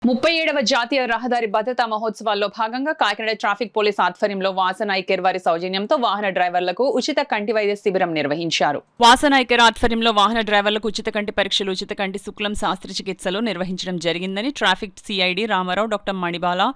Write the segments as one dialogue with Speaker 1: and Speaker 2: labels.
Speaker 1: 37వ జాతీయ రహదారి భద్రతా మహోత్సవాల్లో భాగంగా కాకినాడ ట్రాఫిక్ పోలీస్ ఆధ్వర్యంలో వాసన ఐకేర్ వారి సౌజన్యంతో వాహన డ్రైవర్లకు ఉచిత కంటి వైద్య శిబిరం నిర్వహించారు. వాసన ఐకేర్ ఆధ్వర్యంలో వాహన డ్రైవర్లకు ఉచిత కంటి పరీక్షలు, ఉచిత కంటి శుక్లం శస్త్రచికిత్సలు నిర్వహించడం జరిగిందని traffic CID Ramarao, doctor Manibala,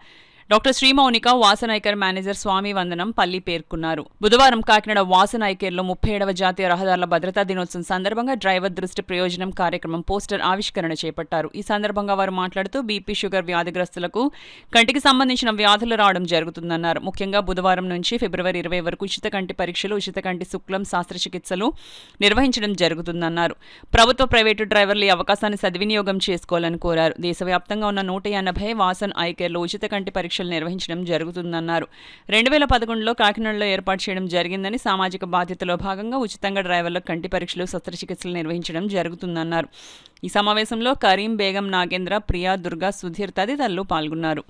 Speaker 1: doctor Sreemounika, Vasan eye care manager స్వామి వందనం పల్లి పేర్కొన్నారు. బుధవారం కాకినాడ వాసన ఐకేర్లో 37వ జాతీయ రహదారుల భద్రతా దినోత్సవం సందర్భంగా డ్రైవర్ దృష్టి ప్రయోజనం కార్యక్రమం పోస్టర్ ఆవిష్కరణ చేపట్టారు. ఈ సందర్భంగా వారు మాట్లాడుతూ బీపీ, షుగర్ వ్యాధిగ్రస్తులకు కంటికి సంబంధించిన వ్యాధులు రావడం జరుగుతుందన్నారు. ముఖ్యంగా బుధవారం నుంచి ఫిబ్రవరి 20 వరకు ఉచిత కంటి పరీక్షలు, ఉచిత కంటి శుక్లం శస్త్రచికిత్సలు నిర్వహించడం జరుగుతుందన్నారు. ప్రభుత్వ, ప్రైవేటు డ్రైవర్లు ఈ అవకాశాన్ని సద్వినియోగం చేసుకోవాలని కోరారు. దేశవ్యాప్తంగా ఉన్న 180 వాసన్ ఐకేర్లో ఉచిత కంటి పరీక్షలు నిర్వహించడం జరుగుతుందన్నారు. 2011లో కాకినాడలో ఏర్పాటు చేయడం జరిగిందని, సామాజిక బాధ్యతలో భాగంగా ఉచితంగా డ్రైవర్లకు కంటి పరీక్షలు, శస్త్రచికిత్సలు నిర్వహించడం జరుగుతుందన్నారు. ఈ సమావేశంలో కరీం, బేగం, నాగేంద్ర, ప్రియా, దుర్గా, సుధీర్ తదితరులు పాల్గొన్నారు.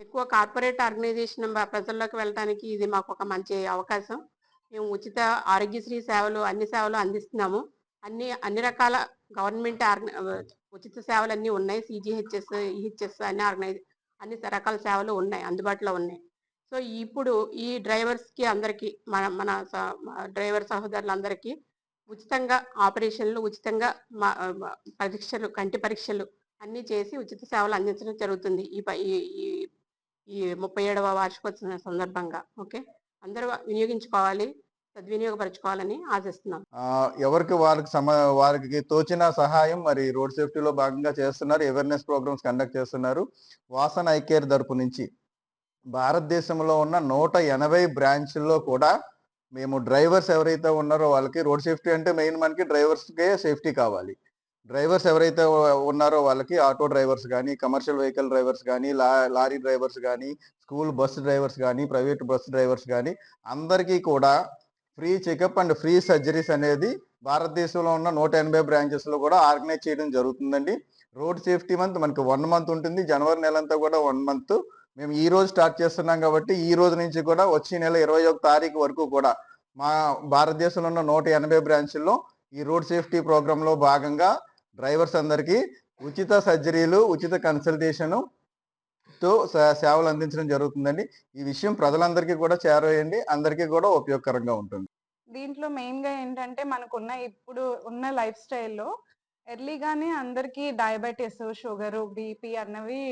Speaker 2: ఎక్కువ కార్పొరేట్ ఆర్గనైజేషన్ ప్రజల్లోకి వెళ్ళడానికి ఇది మాకు ఒక మంచి అవకాశం. మేము ఉచిత ఆరోగ్యశ్రీ సేవలు, అన్ని సేవలు అందిస్తున్నాము. అన్ని రకాల గవర్నమెంట్ ఉచిత సేవలు అన్నీ ఉన్నాయి. సిజిహెచ్ఎస్, ఈహెచ్ఎస్ అన్ని రకాల సేవలు ఉన్నాయి, అందుబాటులో ఉన్నాయి. సో ఇప్పుడు ఈ డ్రైవర్స్కి అందరికీ మన డ్రైవర్ సహోదరులందరికీ ఉచితంగా ఆపరేషన్లు, ఉచితంగా పరీక్షలు, కంటి పరీక్షలు అన్నీ చేసి ఉచిత సేవలు అందించడం జరుగుతుంది ఈ 37వ వార్షికోత్సవం సందర్భంగా. ఓకే, అందరూ వినియోగించుకోవాలి, సద్వినియోగపరచుకోవాలని ఆశిస్తున్నాం.
Speaker 3: ఎవరికి వారికి తోచిన సహాయం మరి రోడ్ సేఫ్టీలో భాగంగా చేస్తున్నారు. అవేర్నెస్ ప్రోగ్రామ్స్ కండక్ట్ చేస్తున్నారు. వాసన్ ఐకేర్ తరపు నుంచి భారతదేశంలో ఉన్న 180 బ్రాంచ్ల్లో కూడా మేము డ్రైవర్స్ ఎవరైతే ఉన్నారో వాళ్ళకి రోడ్ సేఫ్టీ అంటే మెయిన్ మనకి డ్రైవర్స్కే సేఫ్టీ కావాలి. డ్రైవర్స్ ఎవరైతే ఉన్నారో వాళ్ళకి ఆటో డ్రైవర్స్ కానీ, కమర్షియల్ వెహికల్ డ్రైవర్స్ కానీ, లారీ డ్రైవర్స్ కానీ, స్కూల్ బస్ డ్రైవర్స్ కానీ, ప్రైవేట్ బస్ డ్రైవర్స్ కానీ అందరికీ కూడా free checkup and free surgeries అనేది భారతదేశంలో ఉన్న 180 బ్రాంచెస్లో కూడా ఆర్గనైజ్ చేయడం జరుగుతుందండి. రోడ్ సేఫ్టీ మంత్ మనకి 1 మంత్ ఉంటుంది. జనవరి నెలంతా కూడా 1 మంత్. మేము ఈ రోజు స్టార్ట్ చేస్తున్నాం కాబట్టి ఈ రోజు నుంచి కూడా వచ్చే నెల 21 తారీఖు వరకు కూడా మా భారతదేశంలో ఉన్న 180 బ్రాంచ్ల్లో ఈ రోడ్ సేఫ్టీ ప్రోగ్రాంలో భాగంగా డ్రైవర్స్ అందరికీ ఉచిత సర్జరీలు, ఉచిత కన్సల్టేషను తో సేవలు అందించడం జరుగుతుందండి. ఈ విషయం ప్రజలందరికీ కూడా చేరవేయండి, అందరికీ కూడా ఉపయోగకరంగా ఉంటుంది.
Speaker 4: దీంట్లో మెయిన్గా ఏంటంటే మనకున్న ఇప్పుడు ఉన్న లైఫ్ స్టైల్లో ఎర్లీగానే అందరికీ డయాబెటీస్, షుగరు, బీపీ అన్నవి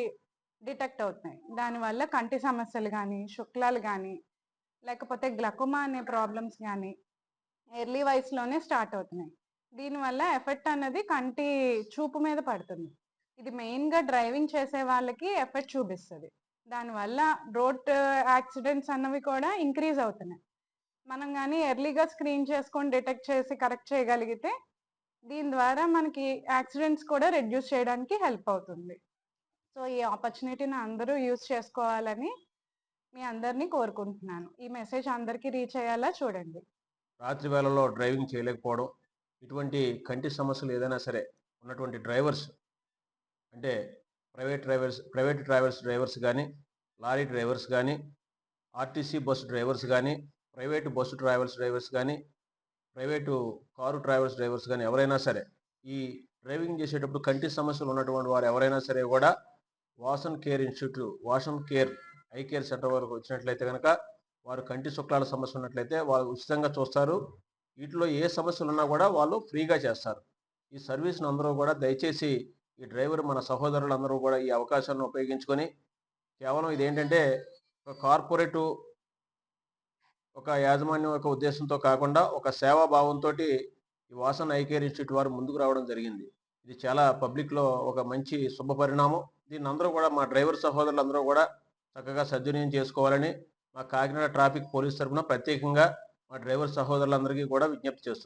Speaker 4: డిటెక్ట్ అవుతున్నాయి. దానివల్ల కంటి సమస్యలు కానీ, శుక్లాలు కానీ, లేకపోతే గ్లకోమా అనే ప్రాబ్లమ్స్ కానీ ఎర్లీ వయసులోనే స్టార్ట్ అవుతున్నాయి. దీనివల్ల ఎఫెక్ట్ అన్నది కంటి చూపు మీద పడుతుంది. ఇది మెయిన్గా డ్రైవింగ్ చేసే వాళ్ళకి ఎఫెక్ట్ చూపిస్తుంది. దానివల్ల రోడ్ యాక్సిడెంట్స్ అన్నవి కూడా ఇంక్రీజ్ అవుతున్నాయి. మనం కానీ ఎర్లీగా స్క్రీన్ చేసుకొని డిటెక్ట్ చేసి కరెక్ట్ చేయగలిగితే దీని ద్వారా మనకి యాక్సిడెంట్స్ కూడా రెడ్యూస్ చేయడానికి హెల్ప్ అవుతుంది. సో ఈ ఆపర్చునిటీని అందరూ యూజ్ చేసుకోవాలని మీ అందరినీ కోరుకుంటున్నాను. ఈ మెసేజ్ అందరికీ రీచ్ అయ్యేలా చూడండి.
Speaker 5: రాత్రి వేళల్లో డ్రైవింగ్ చేయలేకపోవడం, ఇటువంటి కంటి సమస్యలు ఏదైనా సరే ఉన్నటువంటి డ్రైవర్స్ అంటే ప్రైవేట్ డ్రైవర్స్ కానీ, లారీ డ్రైవర్స్ కానీ, ఆర్టీసీ బస్సు డ్రైవర్స్ కానీ, ప్రైవేటు బస్సు డ్రైవర్స్ కానీ, ప్రైవేటు కారు డ్రైవర్స్ కానీ ఎవరైనా సరే ఈ డ్రైవింగ్ చేసేటప్పుడు కంటి సమస్యలు ఉన్నటువంటి వారు ఎవరైనా సరే కూడా Vasan care I care centre వరకు వచ్చినట్లయితే కనుక వారు కంటి శుక్లాల సమస్య ఉన్నట్లయితే వాళ్ళు ఉచితంగా చూస్తారు. వీటిలో ఏ సమస్యలు ఉన్నా కూడా వాళ్ళు ఫ్రీగా చేస్తారు. ఈ సర్వీస్ను అందరూ కూడా దయచేసి ఈ డ్రైవర్ మన సహోదరులందరూ కూడా ఈ అవకాశాన్ని ఉపయోగించుకొని కేవలం ఇదేంటంటే ఒక కార్పొరేటు, ఒక యాజమాన్యం యొక్క ఉద్దేశంతో కాకుండా ఒక సేవాభావంతో ఈ వాసన్ ఐ కేర్ ఇన్స్టిట్యూట్ వారు ముందుకు రావడం జరిగింది. ఇది చాలా పబ్లిక్లో ఒక మంచి శుభ పరిణామం. దీన్ని అందరూ కూడా మా డ్రైవర్ సహోదరులందరూ కూడా చక్కగా సద్వినియోగం చేసుకోవాలని మా కాకినాడ ట్రాఫిక్ పోలీస్ తరఫున ప్రత్యేకంగా మా డ్రైవర్ సహోదరులందరికీ కూడా విజ్ఞప్తి చేస్తున్నాం.